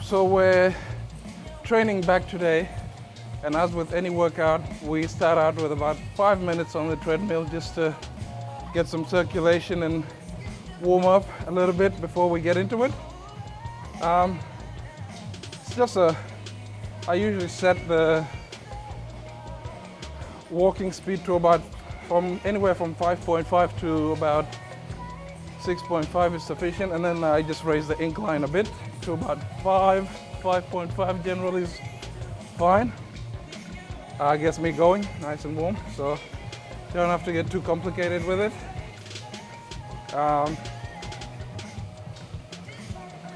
So we're training back today, and as with any workout, we start out with about 5 minutes on the treadmill just to get some circulation and warm up a little bit before we get into it. It's just I usually set the walking speed to about anywhere from 5.5 to about 6.5 is sufficient, and then I just raise the incline a bit to about 5.5 generally is fine. Gets me going nice and warm, so you don't have to get too complicated with it.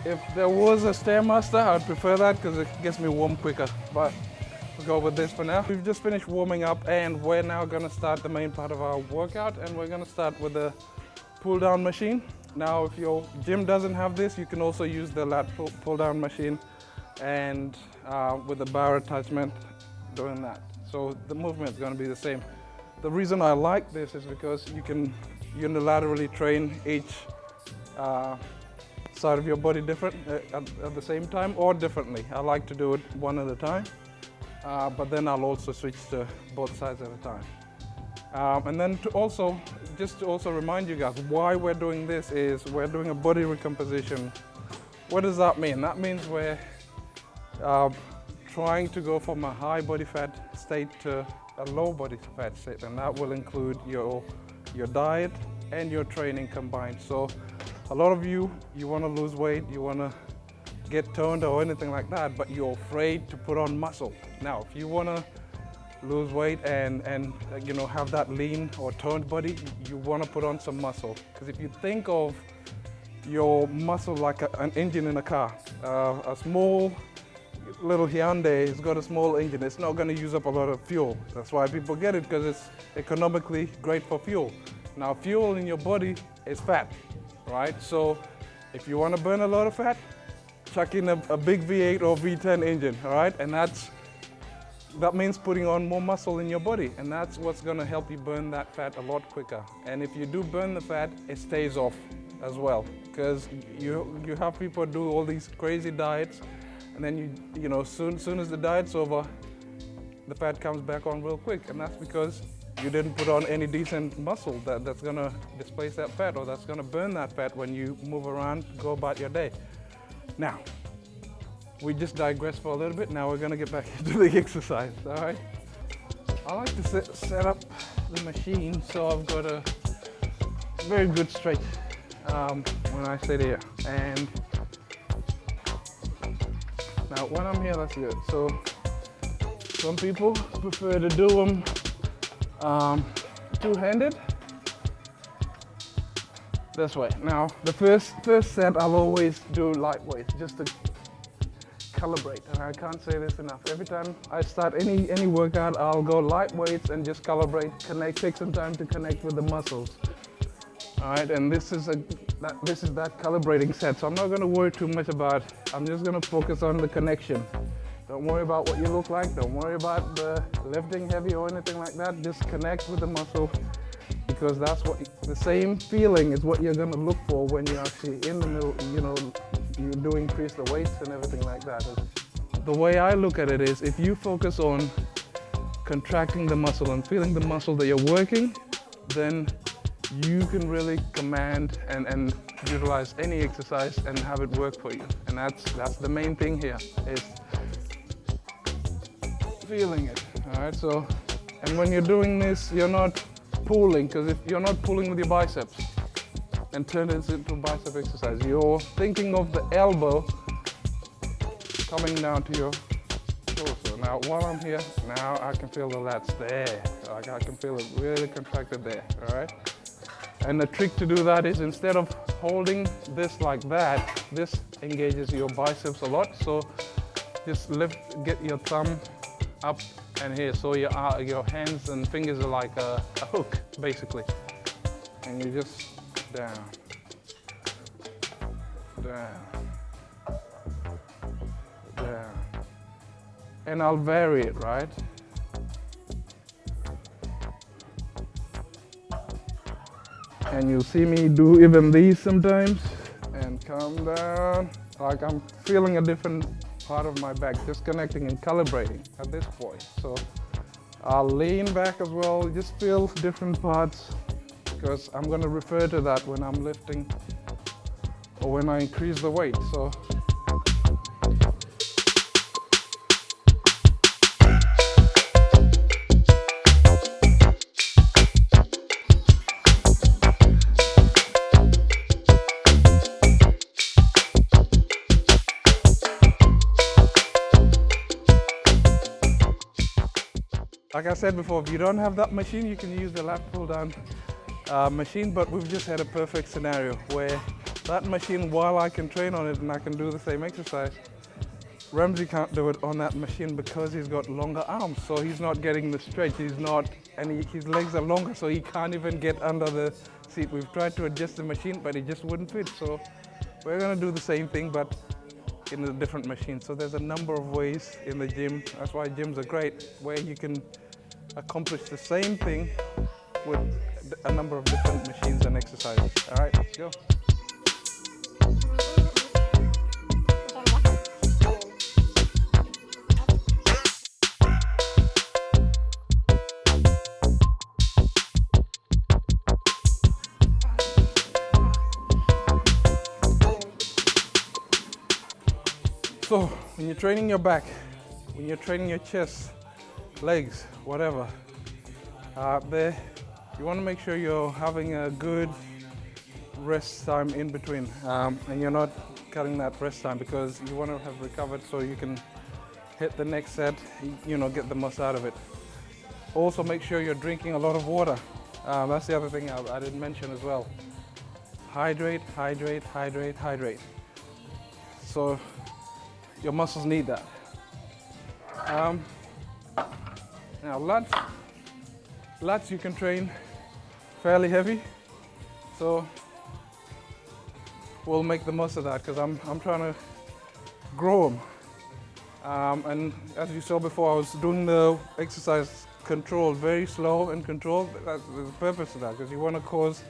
If there was a Stairmaster, I'd prefer that because it gets me warm quicker, but we'll go with this for now. We've just finished warming up and we're now going to start the main part of our workout, and we're going to start with the pull down machine. Now if your gym doesn't have this, you can also use the lat pull down machine and with the bar attachment doing that. So the movement is going to be the same. The reason I like this is because you can unilaterally train each side of your body different at the same time or differently. I like to do it one at a time, but then I'll also switch to both sides at a time. And then to also remind you guys why we're doing this is we're doing a body recomposition. What does that mean? That means we're trying to go from a high body fat state to a low body fat state, and that will include your diet and your training combined. So a lot of you want to lose weight, you want to get toned or anything like that, but you're afraid to put on muscle. Now, if you want to lose weight and have that lean or toned body, you want to put on some muscle. Because if you think of your muscle like an engine in a car, a small little Hyundai has got a small engine. It's not going to use up a lot of fuel. That's why people get it, because it's economically great for fuel. Now, fuel in your body is fat, right? So if you want to burn a lot of fat, chuck in a big V8 or V10 engine, all right? And that means putting on more muscle in your body, and that's what's going to help you burn that fat a lot quicker. And if you do burn the fat, it stays off as well, because you have people do all these crazy diets, and then soon as the diet's over, the fat comes back on real quick, and that's because you didn't put on any decent muscle that's going to displace that fat, or that's going to burn that fat when you move around, go about your day. Now, we just digressed for a little bit. Now we're going to get back into the exercise, all right? I like to set up the machine so I've got a very good straight when I sit here. And now when I'm here, that's good. So some people prefer to do them two-handed. This way. Now the first set I'll always do lightweight, just to calibrate, and I can't say this enough. Every time I start any workout, I'll go light weights and just calibrate, take some time to connect with the muscles. All right, and this is that calibrating set. So I'm not going to worry too much about. I'm just going to focus on the connection. Don't worry about what you look like. Don't worry about the lifting heavy or anything like that. Just connect with the muscle, because that's what the same feeling is what you're going to look for when you're actually in the middle. You do increase the weights and everything like that. The way I look at it is, if you focus on contracting the muscle and feeling the muscle that you're working, then you can really command and utilize any exercise and have it work for you. And that's the main thing here, is feeling it. All right. So, and when you're doing this, you're not pulling, because if you're not pulling with your biceps and turn this into a bicep exercise, you're thinking of the elbow coming down to your torso. Now while I'm here, now I can feel the lats there. Like I can feel it really contracted there, all right? And the trick to do that is, instead of holding this like that, this engages your biceps a lot. So just get your thumb up and here, so your hands and fingers are like a hook, basically. And you just down, and I'll vary it, right? And you'll see me do even these sometimes, and come down. Like I'm feeling a different part of my back, just connecting and calibrating at this point. So I'll lean back as well, just feel different parts, because I'm going to refer to that when I'm lifting or when I increase the weight. So like I said before, if you don't have that machine, you can use the lat pull down machine, but we've just had a perfect scenario where that machine, while I can train on it and I can do the same exercise, Ramsey can't do it on that machine because he's got longer arms, so he's not getting the stretch, his legs are longer, so he can't even get under the seat. We've tried to adjust the machine, but it just wouldn't fit, so we're going to do the same thing, but in a different machine. So there's a number of ways in the gym. That's why gyms are great, where you can accomplish the same thing with a number of different machines and exercises. All right, let's go. So when you're training your back, when you're training your chest, legs, whatever, you want to make sure you're having a good rest time in between, and you're not cutting that rest time, because you want to have recovered so you can hit the next set, get the most out of it. Also make sure you're drinking a lot of water. That's the other thing I didn't mention as well. Hydrate, hydrate, hydrate, hydrate. So your muscles need that. Now lats you can train fairly heavy, so we'll make the most of that, because I'm trying to grow them. And as you saw before, I was doing the exercise controlled, very slow and controlled. That's the purpose of that, because you want to cause,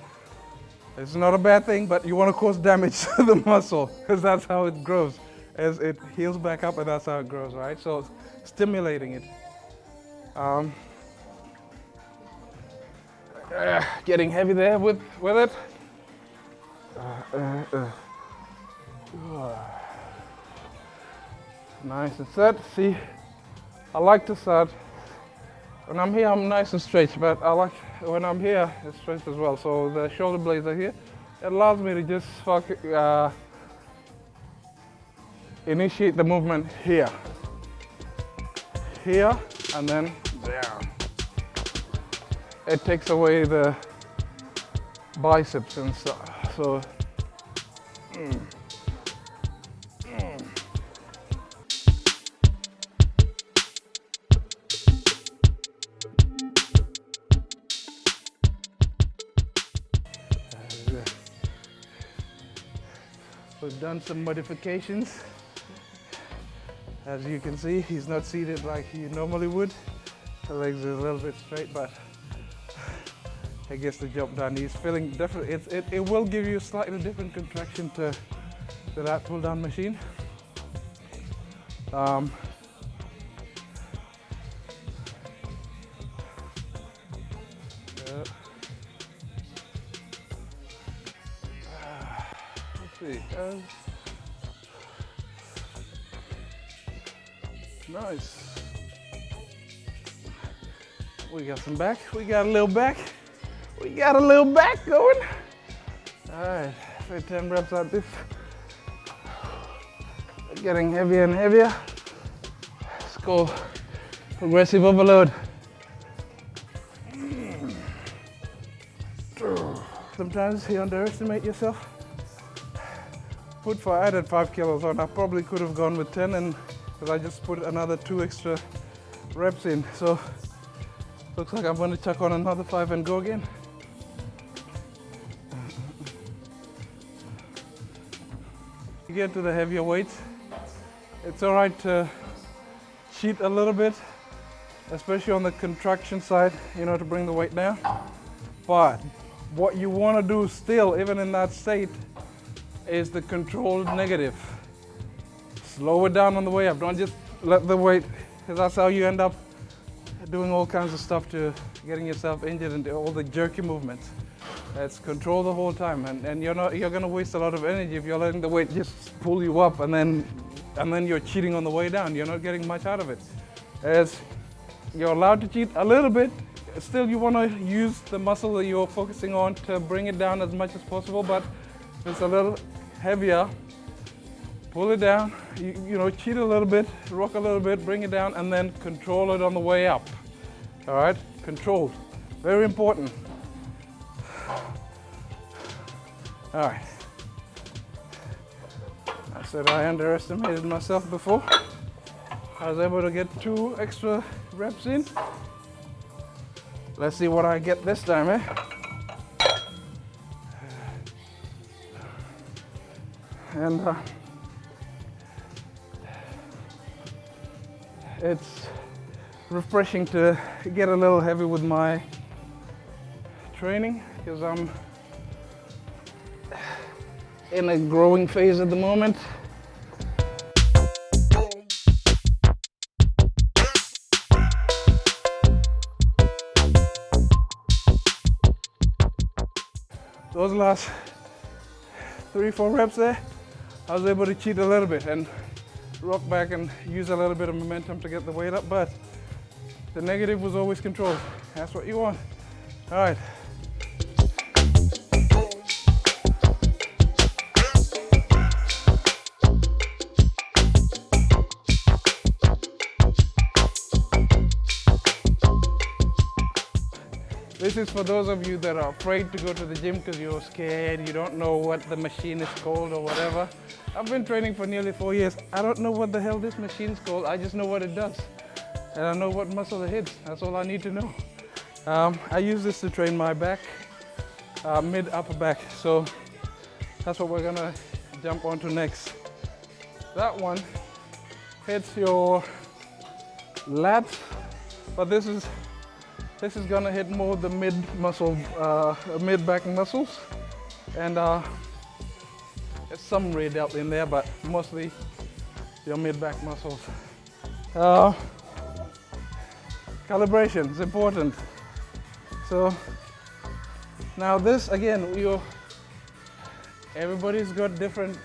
it's not a bad thing, but you want to cause damage to the muscle, because that's how it grows. As it heals back up, and that's how it grows, right? So stimulating it. Getting heavy there with it. Nice and set. See, I like to start. When I'm here, I'm nice and straight, but I like when I'm here, it's straight as well. So the shoulder blades are here. It allows me to just initiate the movement here, and then down. It takes away the biceps and stuff. So, we've done some modifications. As you can see, he's not seated like he normally would. The legs are a little bit straight, but it gets the job done. He's feeling definitely, it will give you a slightly different contraction to that pull down machine. Let's see. Nice. We got some back. We got a little back. We got a little back going. All right, so 10 reps like this. Getting heavier and heavier. Let's go. Progressive overload. Sometimes you underestimate yourself. I added 5 kilos on. I probably could have gone with 10, and because I just put another 2 extra reps in. So looks like I'm going to chuck on another 5 and go again. You get to the heavier weights, it's all right to cheat a little bit, especially on the contraction side, to bring the weight down. But what you want to do still, even in that state, is the controlled negative. slow it down on the way up. Don't just let the weight, because that's how you end up doing all kinds of stuff to getting yourself injured and all the jerky movements. It's control the whole time, and you're going to waste a lot of energy if you're letting the weight just pull you up and then you're cheating on the way down. You're not getting much out of it. As you're allowed to cheat a little bit, still you want to use the muscle that you're focusing on to bring it down as much as possible, but if it's a little heavier, pull it down, you know, cheat a little bit, rock a little bit, bring it down, and then control it on the way up. All right, controlled, very important. All right, I said I underestimated myself before. I was able to get 2 extra reps in. Let's see what I get this time, eh? And it's refreshing to get a little heavy with my training, because I'm in a growing phase at the moment. Those last 3-4 reps there, I was able to cheat a little bit and rock back and use a little bit of momentum to get the weight up, but the negative was always controlled. That's what you want. All right. This is for those of you that are afraid to go to the gym because you're scared, you don't know what the machine is called or whatever. I've been training for nearly 4 years. I don't know what the hell this machine's called. I just know what it does. And I know what muscle it hits. That's all I need to know. I use this to train my back, mid-upper back. So that's what we're gonna jump onto next. That one hits your lats, but this is gonna hit more the mid muscle, mid-back muscles, and there's some rad out in there, but mostly your mid-back muscles. Calibration is important. So now this again, everybody's got different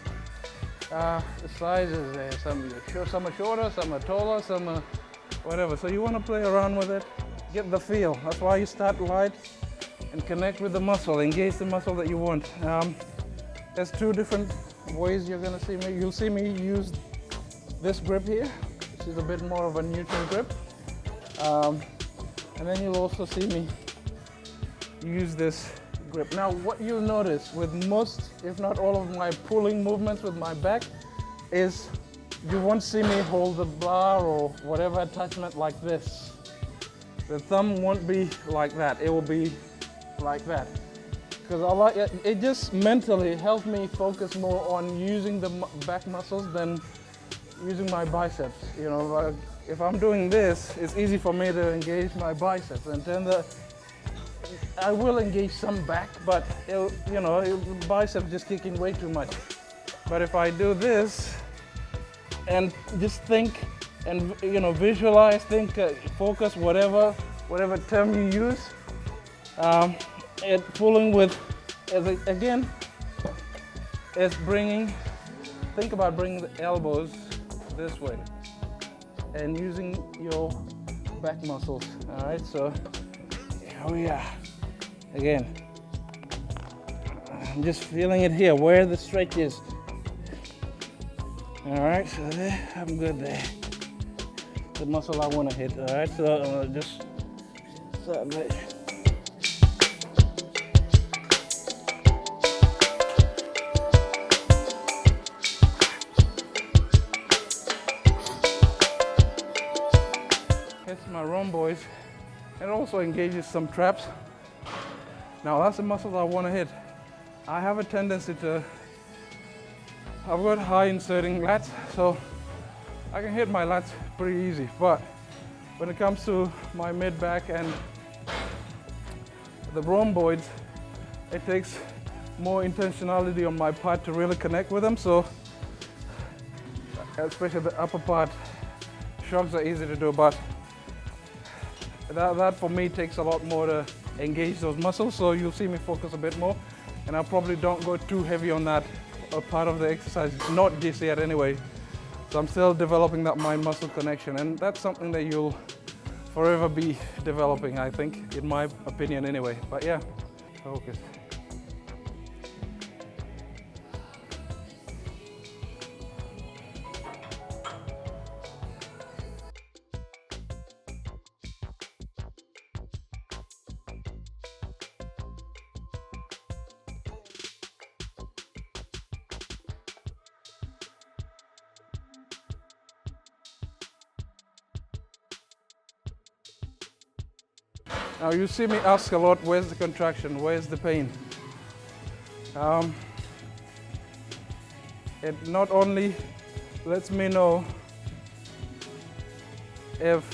sizes. Some are shorter, some are taller, some are whatever. So you want to play around with it. Get the feel. That's why you start light and connect with the muscle, engage the muscle that you want. There's 2 different ways you're gonna see me. You'll see me use this grip here, which is a bit more of a neutral grip. And then you'll also see me use this grip. Now what you'll notice with most, if not all of my pulling movements with my back is you won't see me hold the bar or whatever attachment like this. The thumb won't be like that, it will be like that. Because it just mentally helps me focus more on using the back muscles than using my biceps. You know, if I'm doing this, it's easy for me to engage my biceps, and then I will engage some back, but biceps just kicking way too much. But if I do this and just think and visualize, think, focus, whatever term you use, pulling with, again, is think about bringing the elbows this way and using your back muscles. All right, so here we are. Again, I'm just feeling it here, where the stretch is. All right, so there, I'm good there. The muscle I want to hit. All right, so just start right. Hits my rhomboids. It also engages some traps. Now that's the muscles I want to hit. I have a tendency to, I've got high inserting lats, so I can hit my lats pretty easy, but when it comes to my mid-back and the rhomboids, it takes more intentionality on my part to really connect with them. So especially the upper part. Shrugs are easy to do, but that for me takes a lot more to engage those muscles, so you'll see me focus a bit more, and I probably don't go too heavy on that part of the exercise, not just yet anyway. So I'm still developing that mind-muscle connection, and that's something that you'll forever be developing, I think, in my opinion anyway. But yeah, focus. Now you see me ask a lot, where's the contraction, where's the pain? It not only lets me know if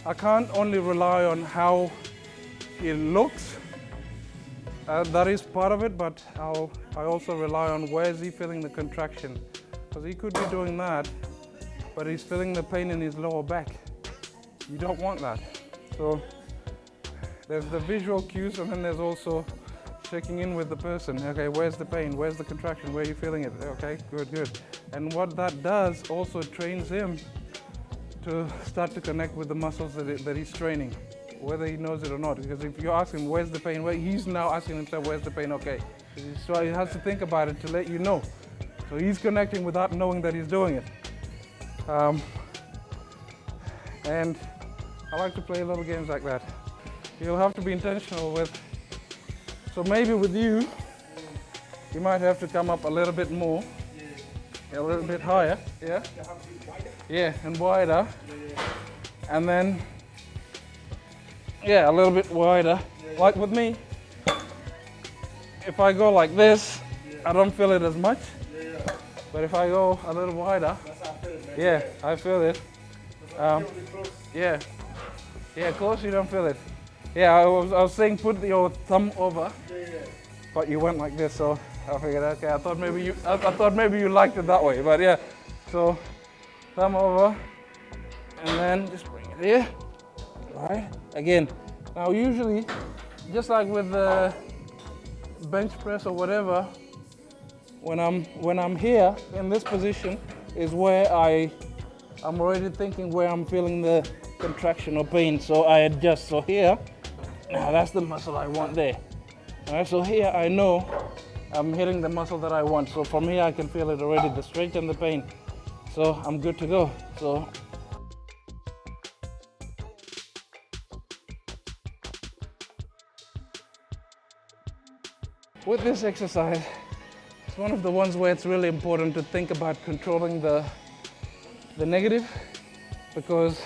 I can't only rely on how he looks, that is part of it, but I also rely on where is he feeling the contraction. Because he could be doing that, but he's feeling the pain in his lower back. You don't want that. So there's the visual cues, and then there's also checking in with the person. Okay, where's the pain? Where's the contraction? Where are you feeling it? Okay, good, good. And what that does also trains him to start to connect with the muscles that he's training, whether he knows it or not. Because if you ask him, where's the pain? Well, he's now asking himself, where's the pain? Okay. So he has to think about it to let you know. So he's connecting without knowing that he's doing it. And I like to play little games like that. You'll have to be intentional with, so maybe with you might have to come up a little bit more, a little bit higher, yeah? Yeah, and wider. And then, yeah, a little bit wider. Like with me, if I go like this, I don't feel it as much. But if I go a little wider, yeah, I feel it. Yeah, close you don't feel it. Yeah, I was saying put your thumb over, but you went like this, so I figured, okay, I thought maybe you liked it that way, but yeah. So thumb over, and then just bring it here. All right, again. Now usually, just like with the bench press or whatever, when I'm here in this position is where I'm already thinking where I'm feeling the contraction or pain, so I adjust. So here, now that's the muscle I want there. All right, so here I know I'm hitting the muscle that I want. So from here I can feel it already, the stretch and the pain. So I'm good to go. So with this exercise, it's one of the ones where it's really important to think about controlling the negative, because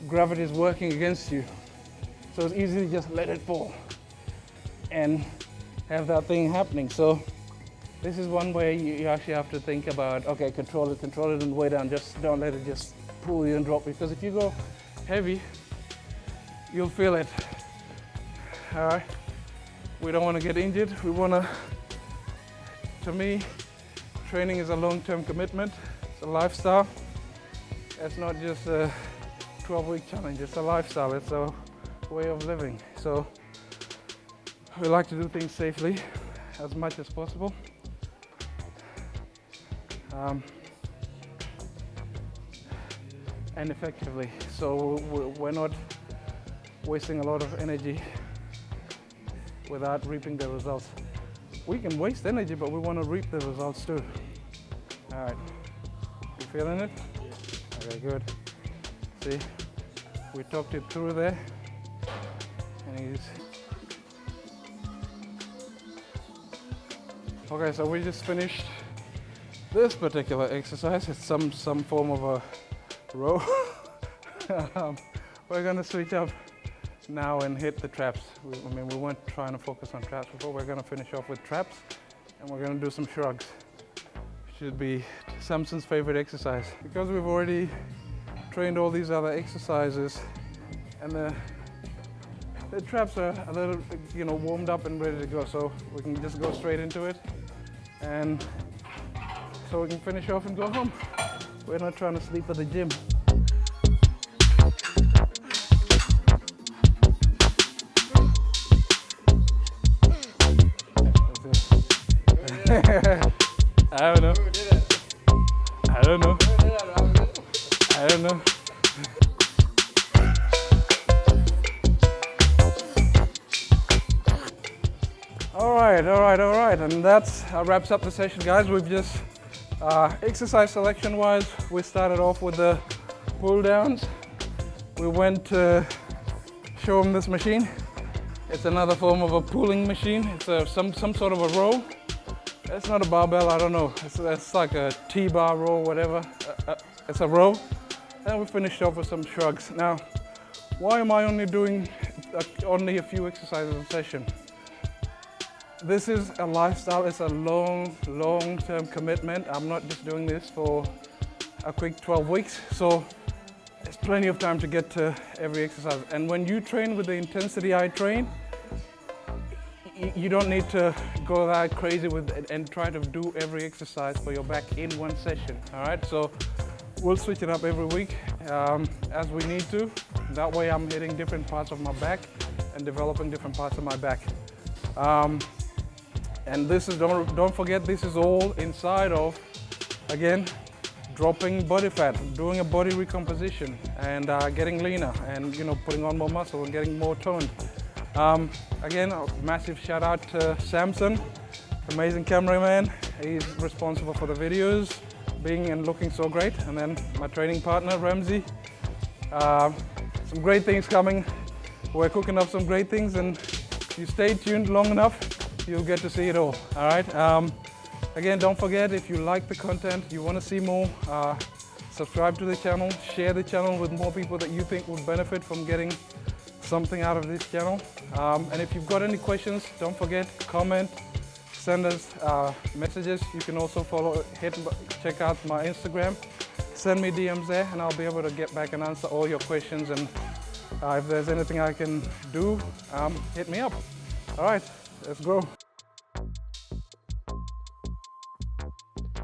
gravity is working against you. So it's easy to just let it fall and have that thing happening. So this is one way you actually have to think about, okay, control it and weigh down. Just don't let it just pull you and drop you, because if you go heavy, you'll feel it. All right, we don't want to get injured. We want to me, training is a long-term commitment. It's a lifestyle. It's not just a 12-week challenge, it's a lifestyle, it's a way of living. So we like to do things safely as much as possible. And effectively. So we're not wasting a lot of energy without reaping the results. We can waste energy, but we want to reap the results too. All right, you feeling it? Okay, good. See, we talked it through there, and okay, so we just finished this particular exercise. It's some form of a row. We're gonna switch up now and hit the traps. We weren't trying to focus on traps before. We're gonna finish off with traps, and we're gonna do some shrugs. Should be Samson's favorite exercise. Because we've already trained all these other exercises, and the traps are a little, warmed up and ready to go, so we can just go straight into it. And so we can finish off and go home. We're not trying to sleep at the gym. I don't know. I don't know. I don't know. All right, and that wraps up the session, guys. We've just exercise selection wise, we started off with the pull downs. We went to show them this machine. It's another form of a pulling machine. It's some sort of a row. It's not a barbell, I don't know. It's like a T-bar row, whatever. It's a row. And we finished off with some shrugs. Now, why am I only doing only a few exercises a session? This is a lifestyle. It's a long-term commitment. I'm not just doing this for a quick 12 weeks. So there's plenty of time to get to every exercise. And when you train with the intensity I train, you don't need to go that crazy with it and try to do every exercise for your back in one session. All right, so we'll switch it up every week as we need to. That way I'm hitting different parts of my back and developing different parts of my back. And this is, don't forget, this is all inside of, again, dropping body fat, doing a body recomposition and getting leaner and, you know, putting on more muscle and getting more toned. Again, a massive shout out to Samson, amazing cameraman. He's responsible for the videos, being and looking so great. And then my training partner, Ramsey. Some great things coming. We're cooking up some great things, and if you stay tuned long enough, you'll get to see it all right? Again, don't forget, if you like the content, you want to see more, subscribe to the channel, share the channel with more people that you think would benefit from getting something out of this channel. And if you've got any questions, don't forget, comment, send us messages. You can also check out my Instagram, send me DMs there, and I'll be able to get back and answer all your questions. And if there's anything I can do, hit me up. All right, let's go.